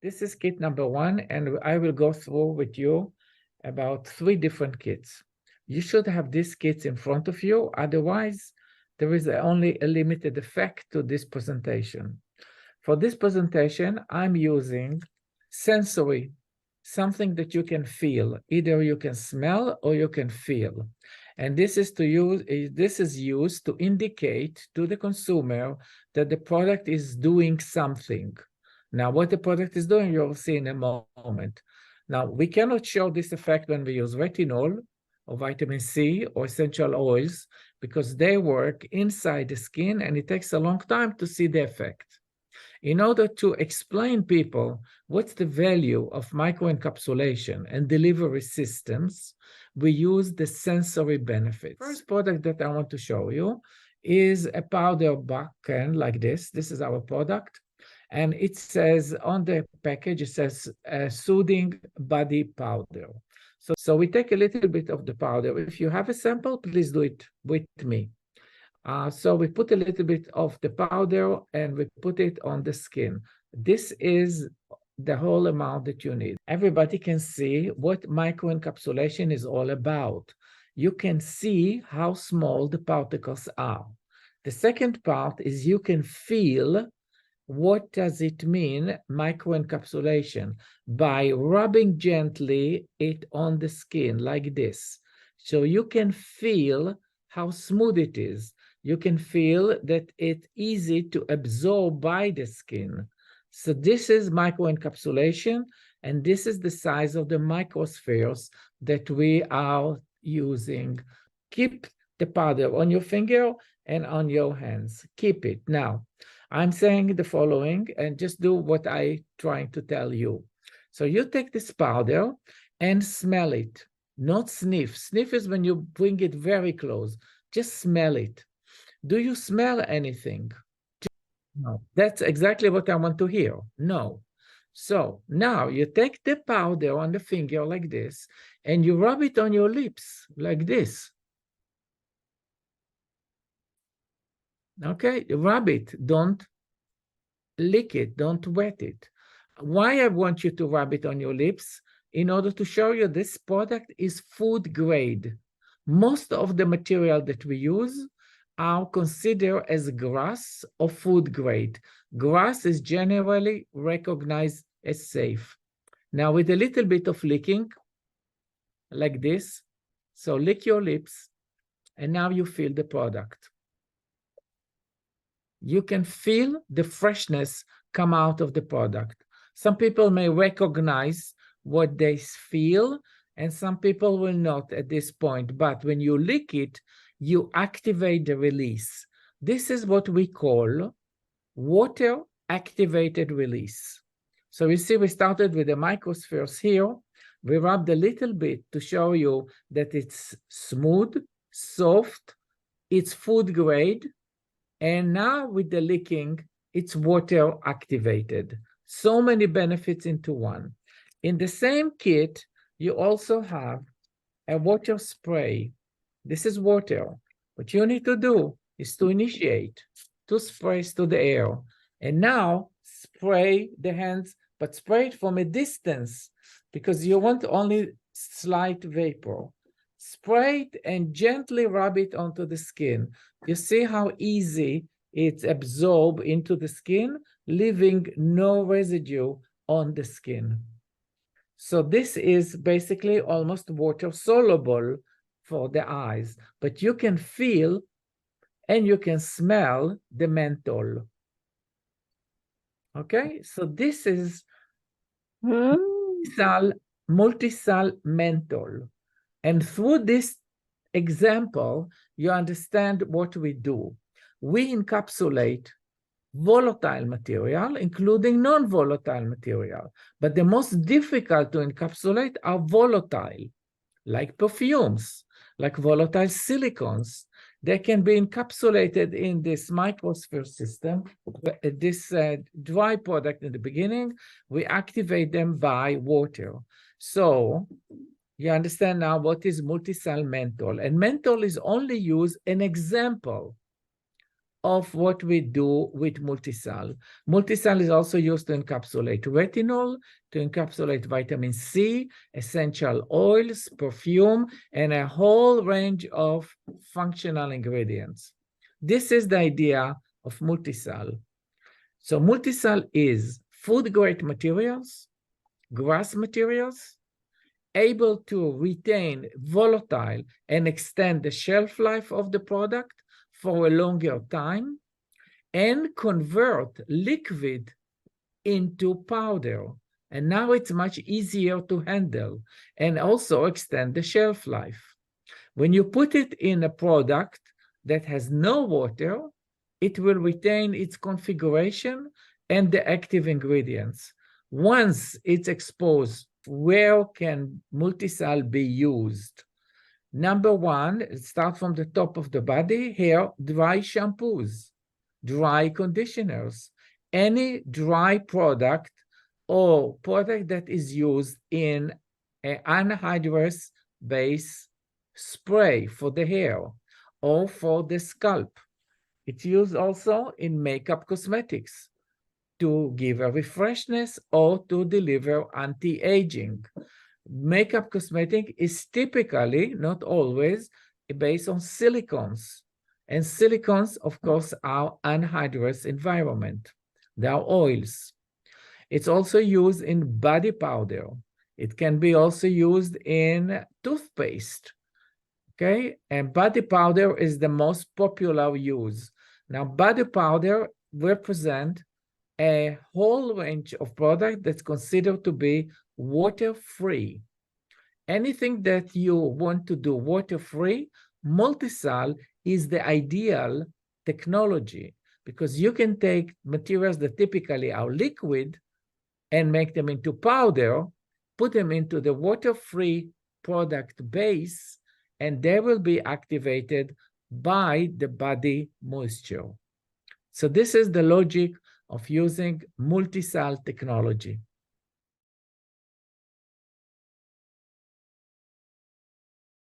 This is kit number 1, and I will go through with you about 3 different kits. You should have these kits in front of you, otherwise there is only a limited effect to this presentation. For this presentation, I'm using sensory, something that you can feel. Either you can smell or you can feel. And this is used to indicate to the consumer that the product is doing something. Now, what the product is doing, you'll see in a moment. Now, we cannot show this effect when we use retinol or vitamin C or essential oils because they work inside the skin and it takes a long time to see the effect. In order to explain people what's the value of microencapsulation and delivery systems, we use the sensory benefits. First product that I want to show you is a powder can like this. This is our product. And it says on the package, it says soothing body powder. So we take a little bit of the powder. If you have a sample, please do it with me. So we put a little bit of the powder and we put it on the skin. This is the whole amount that you need. Everybody can see what microencapsulation is all about. You can see how small the particles are. The second part is you can feel what does it mean, microencapsulation, by rubbing gently it on the skin like this. So you can feel how smooth it is. You can feel that it's easy to absorb by the skin. So this is microencapsulation, and this is the size of the microspheres that we are using. Keep the powder on your finger and on your hands. Keep it. Now, I'm saying the following, and just do what I'm trying to tell you. So you take this powder and smell it, not sniff. Sniff is when you bring it very close. Just smell it. Do you smell anything? No. That's exactly what I want to hear. No. So now you take the powder on the finger like this, and you rub it on your lips like this. Okay, rub it. Don't lick it. Don't wet it. Why I want you to rub it on your lips? In order to show you this product is food grade. Most of the material that we use are considered as grass or food grade. Grass is generally recognized as safe. Now with a little bit of licking, like this, so lick your lips, and now you feel the product. You can feel the freshness come out of the product. Some people may recognize what they feel, and some people will not at this point. But when you lick it, you activate the release. This is what we call water-activated release. So you see, we started with the microspheres here. We rubbed a little bit to show you that it's smooth, soft, it's food grade, and now with the licking, it's water activated. So many benefits into one. In the same kit, you also have a water spray. This is water. What you need to do is to initiate 2 sprays to the air. And now spray the hands, but spray it from a distance because you want only slight vapor. Spray it and gently rub it onto the skin. You see how easy it's absorbed into the skin, leaving no residue on the skin. So this is basically almost water soluble for the eyes, but you can feel and you can smell the menthol. Okay, so this is MultiSal Menthol. And through this example, you understand what we do. We encapsulate volatile material, including non-volatile material. But the most difficult to encapsulate are volatile, like perfumes, like volatile silicones. They can be encapsulated in this microsphere system. This dry product in the beginning, we activate them by water. So you understand now what is MultiSal Menthol. And menthol is only used an example. of what we do with MultiSal. MultiSal is also used to encapsulate retinol, to encapsulate vitamin C, essential oils, perfume, and a whole range of functional ingredients. This is the idea of MultiSal. So MultiSal is food-grade materials, grass materials, able to retain volatile and extend the shelf life of the product for a longer time, and convert liquid into powder. And now it's much easier to handle and also extend the shelf life. When you put it in a product that has no water, it will retain its configuration and the active ingredients. Once it's exposed, where can MultiSal be used? Number one, start from the top of the body. Here, dry shampoos, dry conditioners, any dry product or product that is used in an anhydrous base spray for the hair or for the scalp. It's used also in makeup cosmetics to give a refreshness or to deliver anti-aging. Makeup cosmetic is typically, not always, based on silicones. And silicones, of course, are anhydrous environment. They are oils. It's also used in body powder. It can be also used in toothpaste. Okay, and body powder is the most popular use. Now, body powder represent a whole range of products that's considered to be water-free. Anything that you want to do water-free, MultiSal is the ideal technology, because you can take materials that typically are liquid and make them into powder, put them into the water-free product base, and they will be activated by the body moisture. So this is the logic of using MultiSal technology.